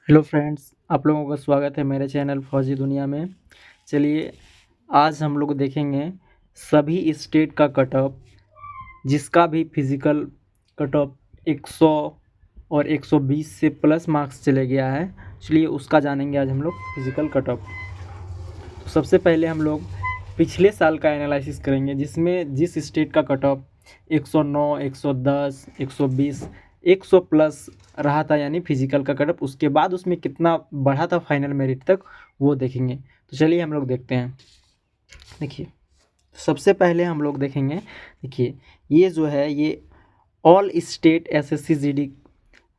Hello friends, आप लोगों का स्वागत है मेरे चैनल फौजी दुनिया में। चलिए, आज हम लोग देखेंगे सभी स्टेट का कट ऑफ, जिसका भी फिज़िकल कट ऑफ 100 और 120 से प्लस मार्क्स चले गया है। चलिए उसका जानेंगे आज हम लोग फिज़िकल कट ऑफ। तो सबसे पहले हम लोग पिछले साल का एनालिसिस करेंगे, जिसमें जिस स्टेट का कट ऑफ 109, 110, 120, 100 प्लस रहा था, यानी फिजिकल का कट ऑफ, उसके बाद उसमें कितना बढ़ा था फाइनल मेरिट तक, वो देखेंगे। तो चलिए हम लोग देखते हैं। देखिए, सबसे पहले हम लोग देखेंगे। देखिए, ये जो है ये all state SSC GD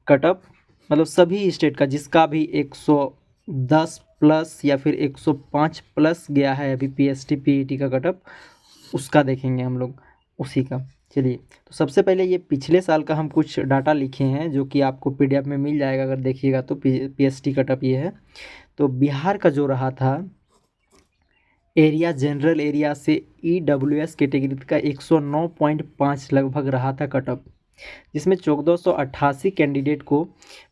cut off, मतलब सभी स्टेट का जिसका भी 110 प्लस या फिर 105 प्लस गया है अभी पीएसटी पीईटी का कट ऑफ, उसका देखेंगे हम लोग उसी का। चलिए, तो सबसे पहले ये पिछले साल का हम कुछ डाटा लिखे हैं जो कि आपको पीडीएफ में मिल जाएगा, अगर देखिएगा तो पीएसटी कट ऑफ ये है। तो बिहार का जो रहा था एरिया, जनरल एरिया से ईडब्ल्यूएस कैटेगरी का 109.5 लगभग रहा था कट ऑफ, जिसमें 1488 कैंडिडेट को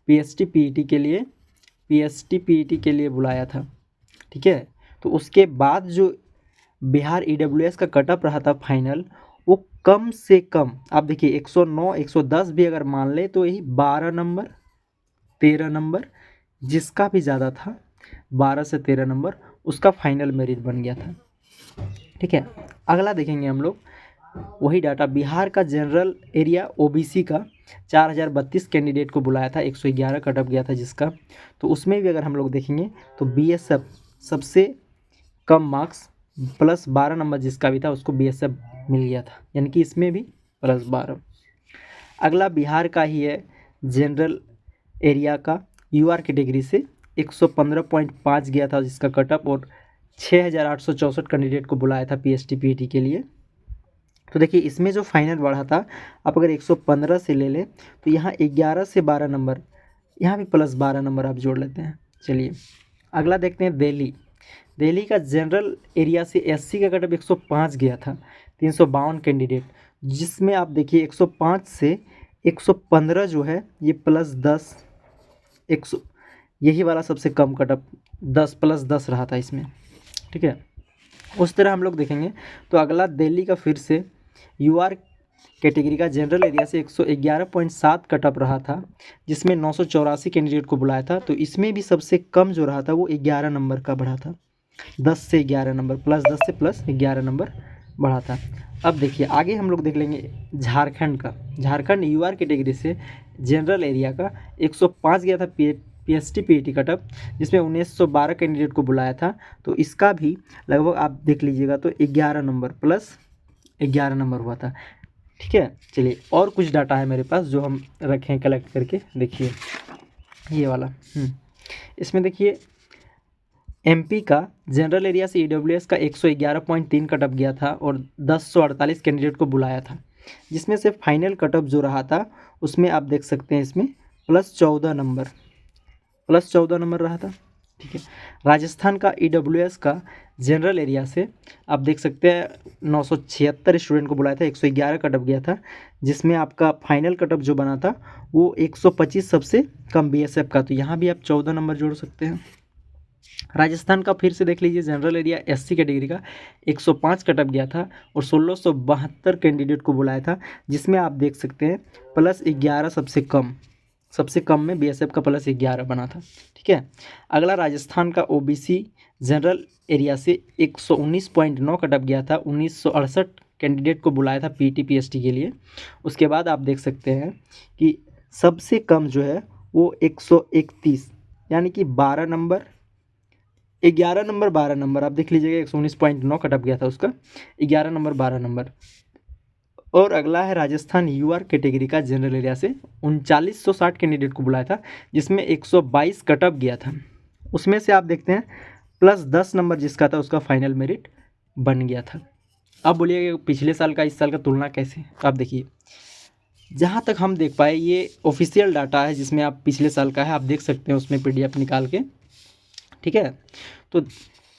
पीएसटी पीईटी के लिए बुलाया था। ठीक है, तो उसके बाद जो बिहार ईडब्ल्यूएस का कट ऑफ रहा था फाइनल, वो कम से कम, आप देखिए 109 110 भी अगर मान ले तो यही 12 नंबर 13 नंबर, जिसका भी ज़्यादा था 12 से 13 नंबर, उसका फाइनल मेरिट बन गया था। ठीक है, अगला देखेंगे हम लोग वही डाटा। बिहार का जनरल एरिया ओबीसी का 4032 कैंडिडेट को बुलाया था, 111 कट ऑफ गया था जिसका। तो उसमें भी अगर हम लोग देखेंगे तो बीएसएफ सबसे कम मार्क्स प्लस 12 नंबर जिसका भी था उसको बीएसएफ मिल गया था, यानी कि इसमें भी प्लस 12। अगला बिहार का ही है, जनरल एरिया का यूआर कैटेगरी से 115.5 गया था जिसका कट ऑफ, और 6864 कैंडिडेट को बुलाया था पीएसटी पीईटी के लिए। तो देखिए, इसमें जो फाइनल बढ़ा था, आप अगर 115 से ले लें तो यहाँ 11 से 12 नंबर, यहाँ भी प्लस 12 नंबर आप जोड़ लेते हैं। चलिए, अगला देखते हैं दिल्ली का जनरल एरिया से एससी का कट ऑफ 105 गया था, 352 कैंडिडेट, जिसमें आप देखिए 105 से 115 जो है ये प्लस 10, 100, यही वाला सबसे कम कट ऑफ 10 प्लस 10 रहा था इसमें। ठीक है, उस तरह हम लोग देखेंगे तो अगला दिल्ली का फिर से यूआर कैटेगरी का जनरल एरिया से 111.7 कट ऑफ रहा था, जिसमें 984 कैंडिडेट को बुलाया था। तो इसमें भी सबसे कम जो रहा था वो 11 नंबर का बढ़ा था, 10 से 11 नंबर, प्लस 10 से प्लस 11 नंबर बढ़ा था। अब देखिए आगे हम लोग देख लेंगे झारखंड का। झारखंड यूआर कैटेगरी से जनरल एरिया का 105 गया था पीएसटी पीईटी कट ऑफ, जिसमें 1912 कैंडिडेट को बुलाया था। तो इसका भी लगभग आप देख लीजिएगा तो 11 नंबर प्लस 11 नंबर हुआ था। ठीक है, चलिए और कुछ डाटा है मेरे पास जो हम रखें कलेक्ट करके। देखिए ये वाला, इसमें देखिए एमपी का जनरल एरिया से ईडब्ल्यूएस का 111.3 कट ऑफ गया था और 1048 कैंडिडेट को बुलाया था, जिसमें से फाइनल कट ऑफ जो रहा था उसमें आप देख सकते हैं इसमें प्लस 14 नंबर रहा था। ठीक है, राजस्थान का ईडब्ल्यूएस का जनरल एरिया से आप देख सकते हैं 976 स्टूडेंट को बुलाया था, 111 कट ऑफ गया था, जिसमें आपका फाइनल कट ऑफ जो बना था वो 125 सबसे कम बीएसएफ का। तो यहाँ भी आप 14 नंबर जोड़ सकते हैं। राजस्थान का फिर से देख लीजिए, जनरल एरिया एससी कैटेगरी का 105 कट ऑफ गया था और 1672 कैंडिडेट को बुलाया था, जिसमें आप देख सकते हैं प्लस 11 सबसे कम में बीएसएफ का प्लस 11 बना था। ठीक है, अगला राजस्थान का ओबीसी जनरल एरिया से 119.9 कट ऑफ गया था, 1968 कैंडिडेट को बुलाया था पीटी पीएसटी के लिए। उसके बाद आप देख सकते हैं कि सबसे कम जो है वो 131, यानी कि 12 नंबर 11 नंबर 12 नंबर, आप देख लीजिएगा 119.9 कट ऑफ गया था उसका, 11 नंबर 12 नंबर। और अगला है राजस्थान यूआर कैटेगरी का जनरल एरिया से 3960 कैंडिडेट को बुलाया था, जिसमें 122 कट ऑफ गया था। उसमें से आप देखते हैं प्लस 10 नंबर जिसका था उसका फाइनल मेरिट बन गया था। अब बोलिए पिछले साल का इस साल का तुलना कैसे। आप देखिए, जहाँ तक हम देख पाए ये ऑफिशियल डाटा है, जिसमें आप पिछले साल का है, आप देख सकते हैं उसमें पीडीएफ निकाल के। ठीक है, तो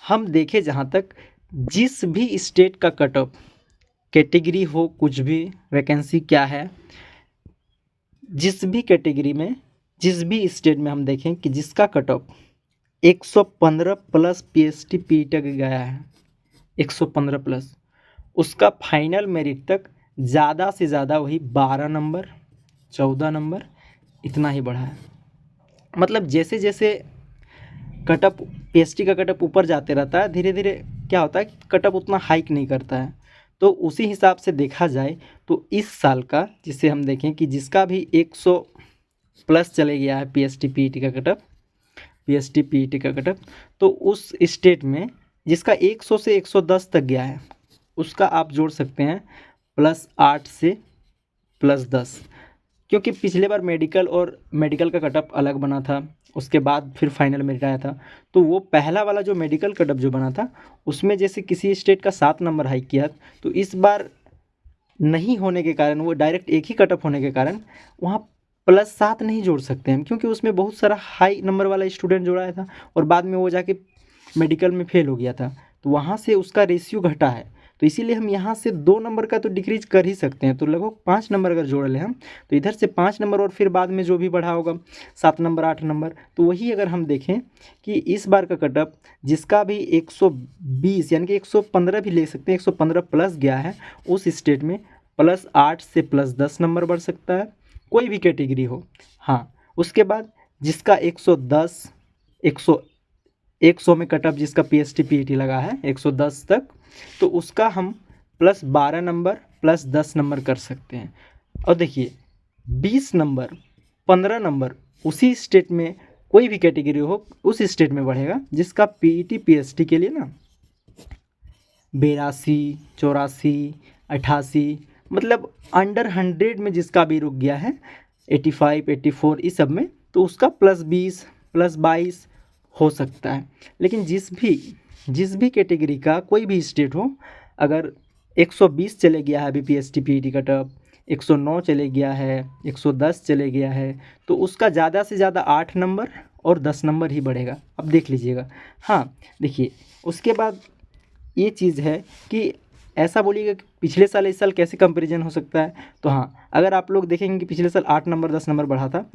हम देखें जहाँ तक जिस भी स्टेट का कट ऑफ कैटेगरी हो, कुछ भी वैकेंसी क्या है, जिस भी कैटेगरी में जिस भी स्टेट में हम देखें कि जिसका कट ऑफ 115 प्लस पीएसटी पीई तक गया है, 115 प्लस, उसका फाइनल मेरिट तक ज़्यादा से ज़्यादा वही 12 नंबर 14 नंबर इतना ही बढ़ा है। मतलब जैसे जैसे कटअप पीएसटी का कटअप ऊपर जाते रहता है, धीरे धीरे क्या होता है कि कटअप उतना हाइक नहीं करता है। तो उसी हिसाब से देखा जाए तो इस साल का जिसे हम देखें कि जिसका भी 100 प्लस चले गया है पीएसटी पीईटी का कटअप, पीएसटी पीईटी का कटअप, तो उस स्टेट में जिसका 100 से 110 तक गया है उसका आप जोड़ सकते हैं +8 से +10, क्योंकि पिछले बार मेडिकल और मेडिकल का कटअप अलग बना था, उसके बाद फिर फाइनल मेरिट आया था। तो वो पहला वाला जो मेडिकल कटअप जो बना था उसमें जैसे किसी स्टेट का 7 नंबर हाइक किया, तो इस बार नहीं होने के कारण, वो डायरेक्ट एक ही कटअप होने के कारण वहाँ +7 नहीं जोड़ सकते हम, क्योंकि उसमें बहुत सारा हाई नंबर वाला स्टूडेंट जोड़ा था और बाद में वो जाके मेडिकल में फेल हो गया था, तो वहाँ से उसका रेशियो घटा है। तो इसीलिए हम यहाँ से 2 नंबर का तो डिक्रीज कर ही सकते हैं, तो लगभग 5 नंबर अगर जोड़ लें हम, तो इधर से 5 नंबर और फिर बाद में जो भी बढ़ा होगा 7 नंबर 8 नंबर, तो वही अगर हम देखें कि इस बार का कटअप जिसका भी 120 यानी कि 115 भी ले सकते हैं, 115 प्लस गया है, उस स्टेट में +8 से +10 नंबर बढ़ सकता है, कोई भी कैटेगरी हो। हाँ, उसके बाद जिसका 110 100 में कटअप जिसका पीएसटी पीईटी लगा है 110 तक, तो उसका हम +12 नंबर +10 नंबर कर सकते हैं। और देखिए 20 नंबर 15 नंबर उसी स्टेट में कोई भी कैटेगरी हो उस स्टेट में बढ़ेगा जिसका पीईटी पीएसटी के लिए ना 82 84 88, मतलब अंडर 100 में जिसका भी रुक गया है 85 84 इस सब में, तो उसका +20 +22 हो सकता है। लेकिन जिस भी कैटेगरी का कोई भी स्टेट हो, अगर 120 चले गया है अभी पीएसटी पीईटी कटअप, 109 चले गया है, 110 चले गया है, तो उसका ज़्यादा से ज़्यादा 8 नंबर और 10 नंबर ही बढ़ेगा। अब देख लीजिएगा। हाँ देखिए, उसके बाद ये चीज़ है कि ऐसा बोलिएगा कि पिछले साल इस साल कैसे कंपैरिजन हो सकता है, तो हाँ, अगर आप लोग देखेंगे कि पिछले साल 8 नंबर 10 नंबर बढ़ा था,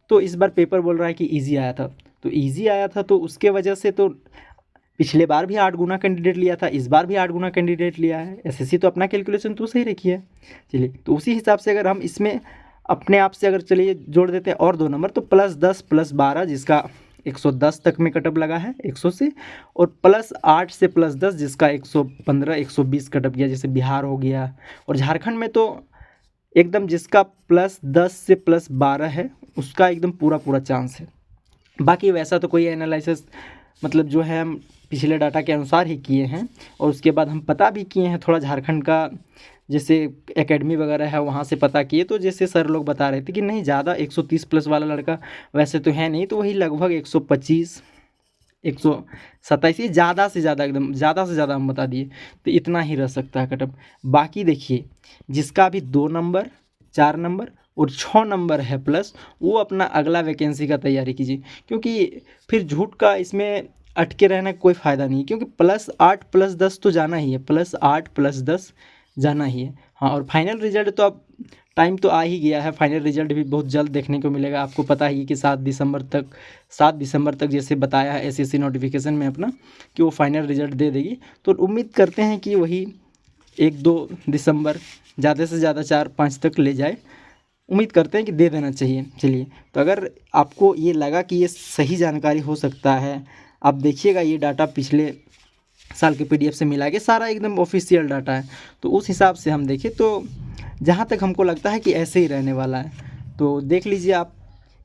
तो इस बार पेपर बोल रहा है कि ईजी आया था, तो ईजी आया था तो उसके वजह से तो पिछले बार भी 8 गुना कैंडिडेट लिया था, इस बार भी 8 गुना कैंडिडेट लिया है। एसएससी तो अपना कैलकुलेशन तो सही रखी है। चलिए, तो उसी हिसाब से अगर हम इसमें अपने आप से अगर चलिए जोड़ देते हैं और 2 नंबर, तो +10 +12 जिसका 110 तक में कटअप लगा है 100 से, और +8 से +10 जिसका 115 120 कटअप गया, जैसे बिहार हो गया। और झारखंड में तो एकदम जिसका +10 से +12 है उसका एकदम पूरा पूरा चांस है। बाकी वैसा तो कोई एनालिसिस मतलब जो है हम पिछले डाटा के अनुसार ही किए हैं, और उसके बाद हम पता भी किए हैं थोड़ा झारखंड का, जैसे एकेडमी वगैरह है वहाँ से पता किए, तो जैसे सर लोग बता रहे थे कि नहीं ज़्यादा 130 प्लस वाला लड़का वैसे तो है नहीं, तो वही लगभग 125 127 ये ज़्यादा से ज़्यादा एकदम ज़्यादा से ज़्यादा हम बता दिए, तो इतना ही रह सकता है कटअप। बाकी देखिए जिसका भी 2 नंबर 4 नंबर और 6 नंबर है प्लस, वो अपना अगला वैकेंसी का तैयारी कीजिए, क्योंकि फिर झूठ का इसमें अटके रहने का कोई फ़ायदा नहीं है, क्योंकि +8 +10 तो जाना ही है, +8 +10 जाना ही है। हाँ, और फाइनल रिजल्ट तो अब टाइम तो आ ही गया है, फाइनल रिजल्ट भी बहुत जल्द देखने को मिलेगा। आपको पता ही है कि 7 दिसंबर तक जैसे बताया है एसएससी नोटिफिकेशन में अपना कि वो फाइनल रिजल्ट दे देगी, तो उम्मीद करते हैं कि वही 1-2 दिसंबर ज़्यादा से ज़्यादा 4-5 तक ले जाए, उम्मीद करते हैं कि दे देना चाहिए। चलिए, तो अगर आपको ये लगा कि ये सही जानकारी हो सकता है, आप देखिएगा ये डाटा पिछले साल के पीडीएफ से मिला के सारा एकदम ऑफिशियल डाटा है, तो उस हिसाब से हम देखें तो जहाँ तक हमको लगता है कि ऐसे ही रहने वाला है। तो देख लीजिए आप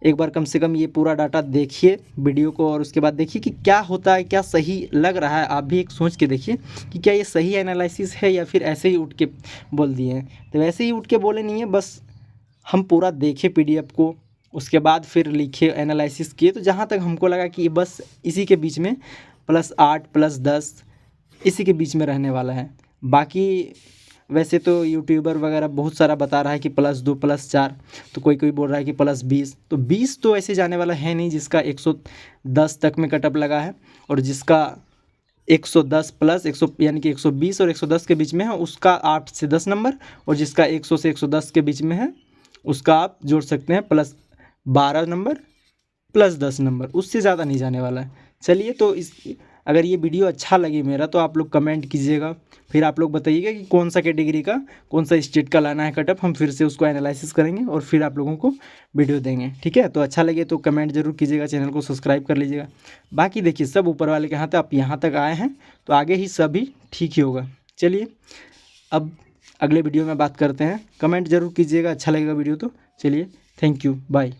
एक बार कम से कम ये पूरा डाटा देखिए वीडियो को, और उसके बाद देखिए कि क्या होता है, क्या सही लग रहा है। आप भी एक सोच के देखिए कि क्या ये सही एनालिसिस है या फिर ऐसे ही उठ के बोल दिए हैं। तो वैसे ही उठ के बोले नहीं है, बस हम पूरा देखे पीडीएफ को, उसके बाद फिर लिखे एनालिसिस किए, तो जहाँ तक हमको लगा कि बस इसी के बीच में +8 +10 इसी के बीच में रहने वाला है। बाकी वैसे तो यूट्यूबर वगैरह बहुत सारा बता रहा है कि +2 +4, तो कोई कोई बोल रहा है कि +20, तो 20 तो ऐसे जाने वाला है नहीं जिसका 110 तक में कटअप लगा है, और जिसका 110 प्लस 100 यानी कि 120 और 110 के बीच में है उसका 8 से 10 नंबर, और जिसका 100 से 110 के बीच में है उसका आप जोड़ सकते हैं +12 नंबर +10 नंबर, उससे ज़्यादा नहीं जाने वाला है। चलिए, तो इस अगर ये वीडियो अच्छा लगे मेरा तो आप लोग कमेंट कीजिएगा, फिर आप लोग बताइएगा कि कौन सा कैटेगरी का कौन सा स्टेट का लाना है कट ऑफ, हम फिर से उसको एनालिसिस करेंगे और फिर आप लोगों को वीडियो देंगे। ठीक है, तो अच्छा लगे तो कमेंट जरूर कीजिएगा, चैनल को सब्सक्राइब कर लीजिएगा। बाकी देखिए, सब ऊपर वाले के हाथ है, आप यहाँ तक आए हैं तो आगे ही सभी ठीक ही होगा। चलिए, अब अगले वीडियो में बात करते हैं। कमेंट जरूर कीजिएगा, अच्छा लगेगा वीडियो तो। चलिए, थैंक यू, बाय।